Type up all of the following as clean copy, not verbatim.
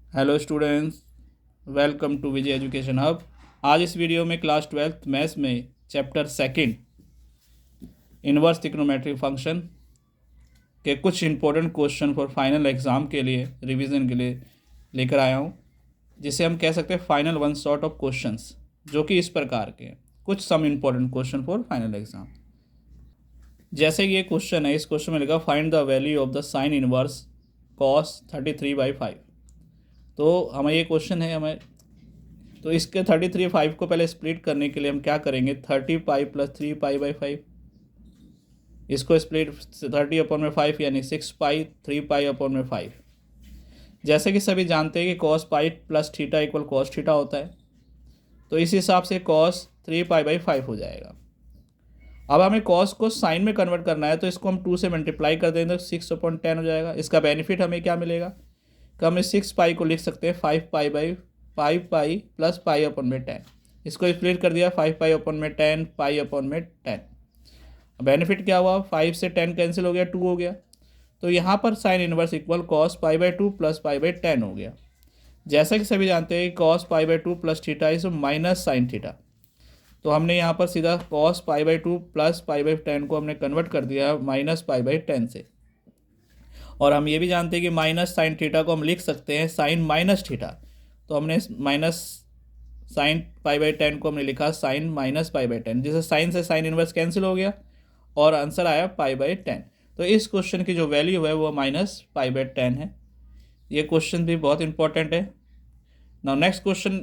Hello students, welcome to Vijay education hub. आज इस video में क्लास 12th मैथ्स में chapter second inverse trigonometric function के कुछ important question for final exam के लिए रिवीजन के लिए लेकर आया हूँ, जिसे हम कह सकते हैं final one sort of questions, जो कि इस प्रकार के हैं। कुछ some important question for final exam. जैसे कि ये क्वेश्चन है, इस क्वेश्चन में लिखा find the value of the sine inverse cos 33/5। तो हमें ये क्वेश्चन है तो इसके 33/5 को पहले स्प्लिट करने के लिए हम क्या करेंगे, 30π + 3π/5। इसको स्प्लिट 30/5 यानी 6π, 3π/5। जैसे कि सभी जानते हैं कि cos π + थीटा = cos थीटा होता है, तो इस हिसाब से cos 3π/5 हो जाएगा। अब हमें cos को साइन में कन्वर्ट करना है, तो इसको हम 2 से मल्टीप्लाई कर देंगे तो 6/10 हो जाएगा। इसका बेनिफिट हमें क्या मिलेगा कि हम इस 6π को लिख सकते हैं 5π + π/10। इसको स्प्लिट कर दिया 5π/10 π/10। बेनिफिट क्या हुआ, 5 से 10 कैंसिल हो गया, 2 हो गया। तो यहाँ पर साइन इनवर्स इक्वल cos π/2 + π/10 हो गया। जैसा कि सभी जानते हैं cos π/2 + theta is minus sine theta, तो हमने यहाँ पर सीधा cos π/2 + π/10 को हमने कन्वर्ट कर दिया माइनस π/10 से। और हम ये भी जानते हैं कि माइनस साइन थीटा को हम लिख सकते हैं साइन माइनस थीटा, तो हमने माइनस साइन π/10 को हमने लिखा साइन माइनस π/10, जिससे साइन से साइन इनवर्स कैंसिल हो गया और आंसर आया π/10। तो इस क्वेश्चन की जो वैल्यू है वो माइनस π/10 है। ये क्वेश्चन भी बहुत इंपॉर्टेंट है। नाउ नेक्स्ट क्वेश्चन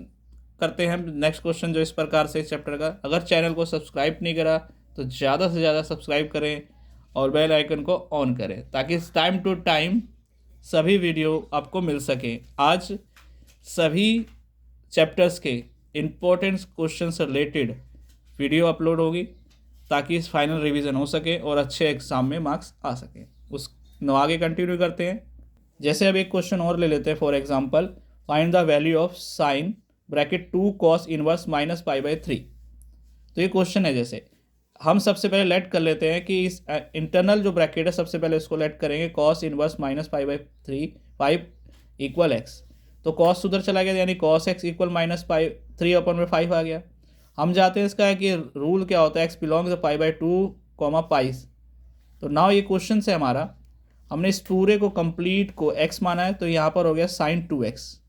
करते हैं हम। नेक्स्ट क्वेश्चन जो इस प्रकार से चैप्टर का, अगर चैनल को सब्सक्राइब नहीं करा तो ज़्यादा से ज़्यादा सब्सक्राइब करें और बेल आइकन को ऑन करें, ताकि टाइम टू टाइम सभी वीडियो आपको मिल सके। आज सभी चैप्टर्स के इम्पोर्टेंट क्वेश्चन से रिलेटेड वीडियो अपलोड होगी, ताकि इस फाइनल रिवीजन हो सके और अच्छे एग्जाम में मार्क्स आ सकें। आगे कंटिन्यू करते हैं। जैसे अब एक क्वेश्चन और ले लेते हैं। For example, find the value of sine bracket 2 cos inverse -π/3। तो ये क्वेश्चन है, जैसे हम सबसे पहले लेट कर लेते हैं कि इस इंटरनल जो ब्रैकेट है, सबसे पहले इसको लेट करेंगे cos इनवर्स -π/3 5 = x। तो cos उधर चला गया, यानी cos x = -3/5 आ गया। हम जाते हैं इसका है कि रूल क्या होता है, x बिलोंग्स π/2 π। तो नाउ ये क्वेश्चन से हमारा, हमने इस पूरे को कंप्लीट को x माना है, तो यहाँ पर हो गया sin 2x।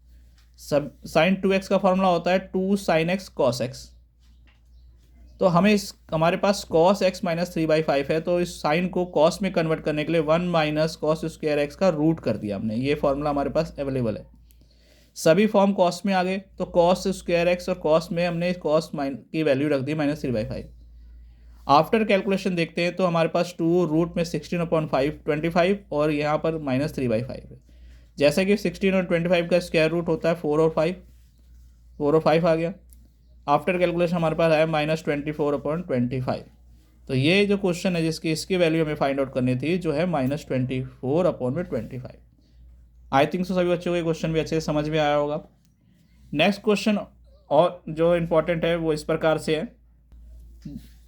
सब sin 2x का फॉर्मूला होता है 2 sin x cos x। तो हमारे पास cos x -3/5 है, तो इस साइन को cos में कन्वर्ट करने के लिए 1 - cos² x का रूट कर दिया हमने। ये फॉर्मूला हमारे पास अवेलेबल है। सभी फॉर्म cos में आ गए, तो cos² x और cos में हमने cos की वैल्यू रख दी -3/5। आफ्टर कैलकुलेशन देखते हैं, तो हमारे पास 2 रूट में 16/5 25 और यहाँ पर -3/5 है। जैसे कि 16 और 25 का स्क्वायर रूट होता है 4 और 5, 4 और 5 आ गया। आफ्टर कैलकुलेशन हमारे पास आया -24/25। तो ये जो क्वेश्चन है जिसकी इसकी वैल्यू हमें फाइंड आउट करनी थी, जो है -24/25। आई थिंक सो सभी बच्चों को ये क्वेश्चन भी अच्छे से समझ में आया होगा। नेक्स्ट क्वेश्चन और जो इम्पोर्टेंट है वो इस प्रकार से है।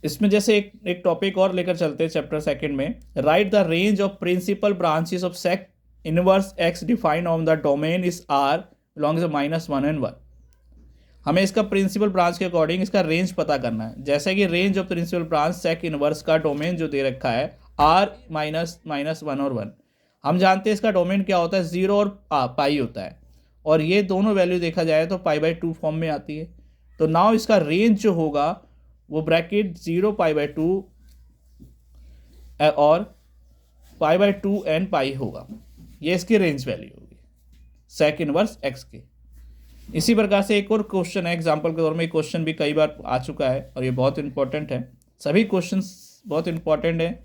इसमें जैसे एक टॉपिक और लेकर चलते हैं चैप्टर सेकंड में। Write the range of principal branches of sec inverse x defined on the domain is R belongs -1 and 1। हमें इसका प्रिंसिपल ब्रांच के अकॉर्डिंग इसका रेंज पता करना है। जैसे कि range of principal branch sec inverse का डोमेन जो दे रखा है R -1 और 1। हम जानते हैं इसका डोमेन क्या होता है, 0 और पाई होता है, और ये दोनों वैल्यू देखा जाए तो π/2 फॉर्म में आती है। तो नाउ इसका रेंज जो होगा वो ब्रैकेट 0 π/2 और π/2 and पाई होगा। ये इसकी रेंज वैल्यू होगी सेक इनवर्स x की। इसी प्रकार से एक और क्वेश्चन है, एग्जांपल के तौर में। क्वेश्चन भी कई बार आ चुका है और ये बहुत इंपॉर्टेंट है। सभी क्वेश्चंस बहुत इंपॉर्टेंट हैं।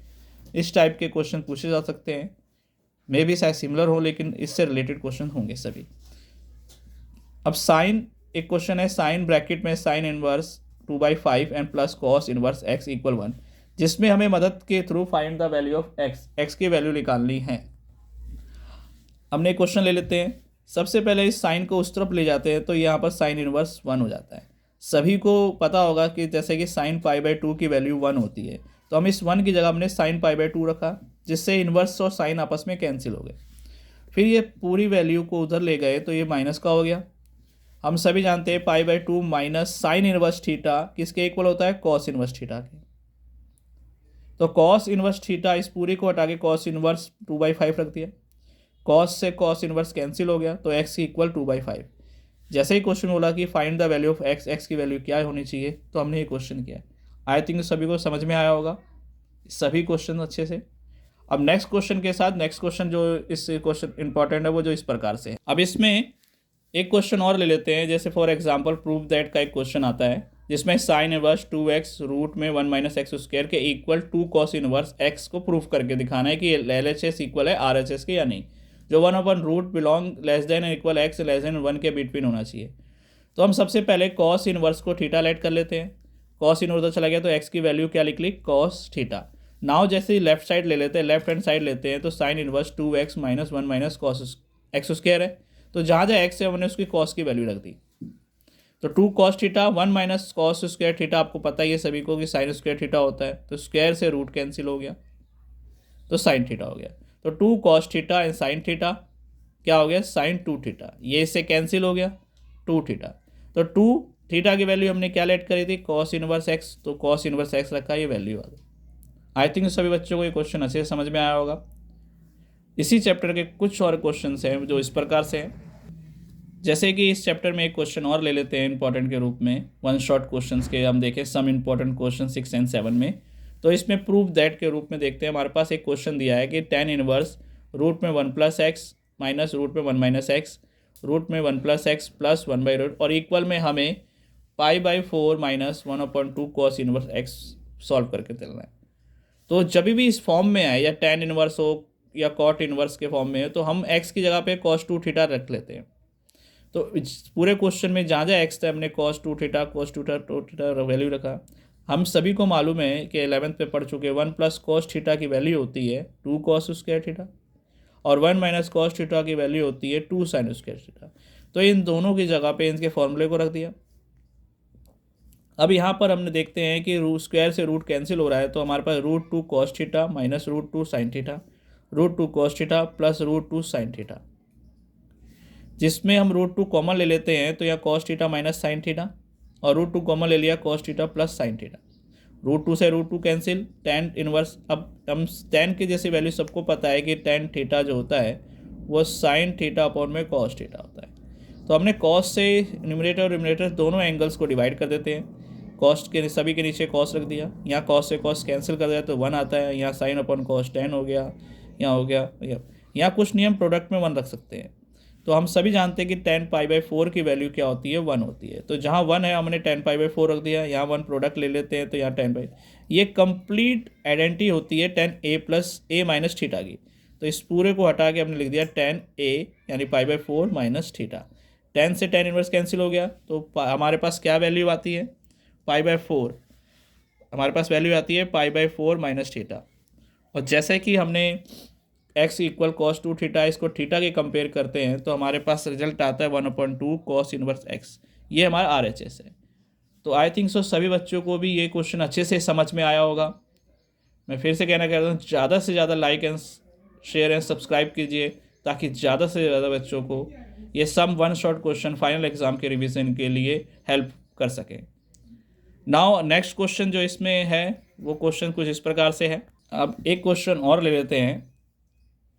इस टाइप के क्वेश्चन पूछे जा सकते हैं, मे भी शायद सिमिलर हो, लेकिन इससे रिलेटेड क्वेश्चन होंगे सभी। अब साइन, एक क्वेश्चन है साइन ब्रैकेट में sine inverse 2/5 and plus cos inverse x = 1, जिसमें हमें मदद के through find the value of x की वैल्यू निकालनी है। हमने एक क्वेश्चन ले लेते हैं। सबसे पहले इस साइन को उस तरफ ले जाते हैं, तो यहाँ पर साइन इनवर्स 1 हो जाता है। सभी को पता होगा कि जैसे कि साइन π/2 की वैल्यू 1 होती है, तो हम इस 1 की जगह हमने साइन π/2 रखा, जिससे इनवर्स और साइन आपस में कैंसिल हो गए। फिर ये पूरी वैल्यू को उधर ले गए तो ये माइनस का हो गया। हम सभी जानते हैं π/2 माइनस साइन इनवर्स थीटा किसके इक्वल होता है, कॉस इनवर्स थीटा के। तो कॉस इनवर्स थीटा, इस पूरी को हटा के कॉस इनवर्स 2/5 रख दिया। कॉस से कॉस इनवर्स कैंसिल हो गया तो x इक्वल 2/5। जैसे ही क्वेश्चन बोला कि find the value of x, x की वैल्यू क्या होनी चाहिए, तो हमने ये क्वेश्चन किया। आई थिंक सभी को समझ में आया होगा सभी क्वेश्चन अच्छे से। अब नेक्स्ट क्वेश्चन के साथ, नेक्स्ट क्वेश्चन जो इस क्वेश्चन इंपॉर्टेंट है वो जो इस प्रकार से है। अब इसमें एक क्वेश्चन और ले लेते हैं, जैसे फॉर एग्जांपल प्रूव दैट का एक क्वेश्चन आता है जिसमें साइन इनवर्स 2x रूट में 1 माइनस एक्स स्क्वायर के इक्वल 2 कॉस इनवर्स x को प्रूफ करके दिखाना है कि LHS इक्वल है RHS के या नहीं, जो 1/रूट belong less than equal x less than 1 के बिटवीन होना चाहिए। तो हम सबसे पहले कॉस इनवर्स को थीटा लेट कर लेते हैं। कॉस इनवर्स चला गया तो x की वैल्यू क्या लिख ली, कॉस थीटा। नाउ जैसे ही लेफ्ट साइड ले लेते हैं, लेफ्ट हैंड साइड लेते हैं, तो sine inverse 2x minus 1 minus cos x square है, तो जहाँ जहाँ x है हमने उसकी कॉस की वैल्यू रख दी। तो 2 cos theta 1 minus cos square theta, आपको पता ही है सभी को कि साइन स्क्वायर थीटा होता है, तो स्क्वायर से रूट कैंसिल हो गया तो साइन थीटा हो गया। तो 2 cos theta and sine theta क्या हो गया, साइन 2 थीटा। ये इससे कैंसिल हो गया 2 थीटा। तो 2 थीटा की वैल्यू हमने क्या लेट करी थी, कॉस इनवर्स एक्स, तो कॉस इनवर्स एक्स रखा, ये वैल्यू आ गई। आई थिंक सभी बच्चों को ये क्वेश्चन अच्छे से समझ में आया होगा। इसी चैप्टर के कुछ और क्वेश्चन हैं जो इस प्रकार से हैं, जैसे कि इस चैप्टर में एक क्वेश्चन और ले लेते हैं इंपॉर्टेंट के रूप में, वन शॉट क्वेश्चंस के हम देखें सम इंपॉर्टेंट क्वेश्चन 6 एंड 7 में। तो इसमें प्रूफ दैट के रूप में देखते हैं, हमारे पास एक क्वेश्चन दिया है कि tan इनवर्स रूट में 1 प्लस एक्स माइनस रूट में 1 माइनस एक्स रूट में 1 प्लस एक्स प्लस 1/रूट और इक्वल में हमें π/4 minus 1/2 cos inverse x solve करके चलना है। तो जब भी इस फॉर्म में आए, या tan इनवर्स हो या कॉट इनवर्स के फॉर्म में है, तो हम x की जगह पे cos 2 थीटा रख लेते हैं। तो इस पूरे क्वेश्चन में जहाँ जहाँ x था हमने cos 2 थीटा वैल्यू रखा। हम सभी को मालूम है कि 11th पे पढ़ चुके 1 प्लस कॉस थीटा की वैल्यू होती है 2 कॉस स्क्वायर थीटा और 1 माइनस कॉस थीटा की वैल्यू होती है 2 साइन स्क्वायर थीटा। तो इन दोनों की जगह पे इनके फॉर्मूले को रख दिया। अब यहाँ पर हमने देखते हैं कि रूट स्क्वायर से रूट कैंसिल हो रहा है, तो हमारे पास √2 cos theta minus √2 sine theta, √2 cos theta plus √2 sine theta, जिसमें हम √2 कॉमन ले लेते हैं तो यहाँ cos theta minus sine theta और √2 कॉमन ले लिया cos theta plus sine theta. √2 से √2 कैंसिल, tan इनवर्स। अब हम tan की जैसी वैल्यू सबको पता है कि tan थीटा जो होता है वो साइन थीटा अपॉन में कॉस थीटा होता है। तो हमने कॉस से न्यूमरेटर और डिनोमिनेटर दोनों एंगल्स को डिवाइड कर देते हैं। कॉस्ट के सभी के नीचे कॉस रख दिया, यहाँ कॉस से कॉस कैंसिल कर दिया तो 1 आता है, यहाँ साइन अपॉन कॉस 10 हो गया, यहाँ हो गया। यहाँ कुछ नियम प्रोडक्ट में 1 रख सकते हैं। तो हम सभी जानते हैं कि tan π/4 की वैल्यू क्या होती है, 1 होती है। तो जहाँ 1 है हमने tan π/4 रख दिया, यहाँ 1 प्रोडक्ट ले लेते हैं तो यहाँ tan ये कंप्लीट आइडेंटिटी होती है tan a plus a minus theta की। तो इस पूरे को हटा के हमने लिख दिया tan a यानी π/4 माइनस थीटा। tan से tan इनवर्स कैंसिल हो गया तो हमारे पास क्या वैल्यू आती है, π/4 हमारे पास वैल्यू आती है π/4 माइनस थीटा। और जैसे कि हमने x इक्वल कॉस 2 थीटा, इसको थीटा के कंपेयर करते हैं तो हमारे पास रिजल्ट आता है 1/2 कॉस इनवर्स x। ये हमारा RHS है। तो आई थिंक सो सभी बच्चों को भी ये क्वेश्चन अच्छे से समझ में आया होगा। मैं फिर से कहना चाहता हूँ, ज़्यादा से ज़्यादा like and share and subscribe कीजिए ताकि ज़्यादा से ज़्यादा बच्चों को ये some one shot question final exam के रिवीजन के लिए हेल्प कर सकें। नाउ नेक्स्ट क्वेश्चन जो इसमें है वो क्वेश्चन कुछ इस प्रकार से है। अब एक क्वेश्चन और ले लेते हैं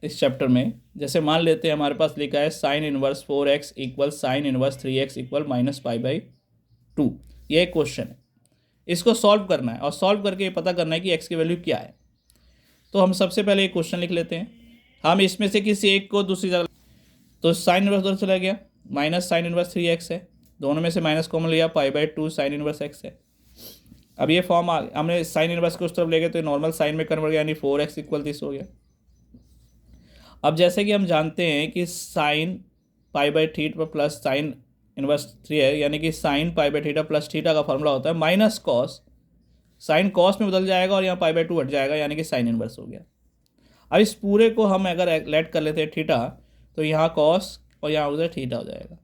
इस चैप्टर में। जैसे मान लेते हैं हमारे पास लिखा है sine inverse 4x equal sine inverse 3x equal minus π/2। ये एक क्वेश्चन है, इसको सॉल्व करना है और सॉल्व करके ये पता करना है कि x की वैल्यू क्या है। तो हम सबसे पहले एक क्वेश्चन लिख लेते हैं। हम इसमें से किसी एक को दूसरी जगह, तो साइन इनवर्स उधर चला गया, माइनस साइन इनवर्स 3x है, दोनों में से माइनस कॉमन लिया, π/2 साइन इनवर्स x है। अब ये फॉर्म हमने साइन इनवर्स को उस तरफ ले गए तो नॉर्मल साइन में कन्वर्ट गया, यानी 4x इक्वल दिस हो गया। अब जैसे कि हम जानते हैं कि साइन π/थीटा प्लस साइन इनवर्स 3 है, यानी कि साइन π/थीटा प्लस थीटा का फॉर्मूला होता है माइनस कॉस, साइन कॉस में बदल जाएगा और यहाँ π/2 हट जाएगा, यानी कि साइन इनवर्स हो गया। अब इस पूरे को हम अगर लेट कर लेते हैं थीटा, तो यहाँ कॉस और यहाँ उधर थीटा हो जाएगा।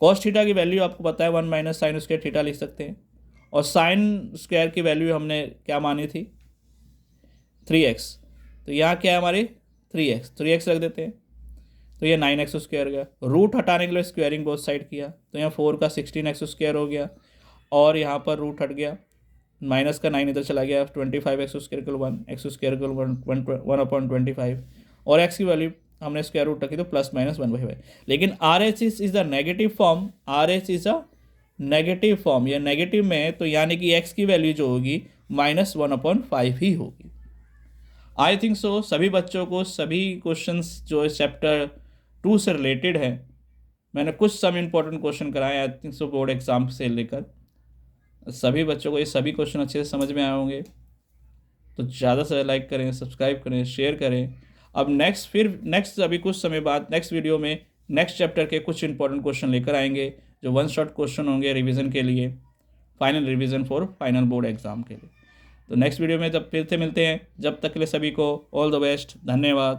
कॉस थीटा की वैल्यू आपको पता है 1 माइनस साइन स्क्वायर थीटा लिख सकते हैं, और साइन स्क्वायर की वैल्यू हमने क्या मानी थी 3x, तो यहाँ क्या है हमारी 3x रख देते हैं। तो ये 9x² गया। रूट हटाने के लिए स्क्वायरिंग बोथ साइड किया तो यहाँ 4 का 16x² हो गया, और यहाँ पर रूट हट गया, माइनस का 9 इधर चला गया, 25x² के 1 x² के 1/25, और x की वैल्यू हमने स्क्वायर रूट रखी तो ±1/5। लेकिन R H is the negative form, R H is a negative form, या नेगेटिव में तो यानी कि x की वैल्यू जो होगी -1/5 ही होगी। आई थिंक सो सभी बच्चों को सभी क्वेश्चंस जो चैप्टर 2 से रिलेटेड है, मैंने कुछ सम इम्पोर्टेंट क्वेश्चन कराए I think so board exam से लेकर, सभी बच्चों को ये सभी क्वेश्चन अच्छे से समझ में आए होंगे। तो ज़्यादा से लाइक करें, सब्सक्राइब करें, शेयर करें। अब नेक्स्ट अभी कुछ समय बाद नेक्स्ट वीडियो में नेक्स्ट चैप्टर के कुछ इंपॉर्टेंट क्वेश्चन लेकर आएंगे, जो 1 शॉट क्वेश्चन होंगे रिवीजन के लिए, final revision for final board exam के लिए। तो नेक्स्ट वीडियो में जब फिर से मिलते हैं, जब तक के लिए सभी को ऑल द बेस्ट, धन्यवाद।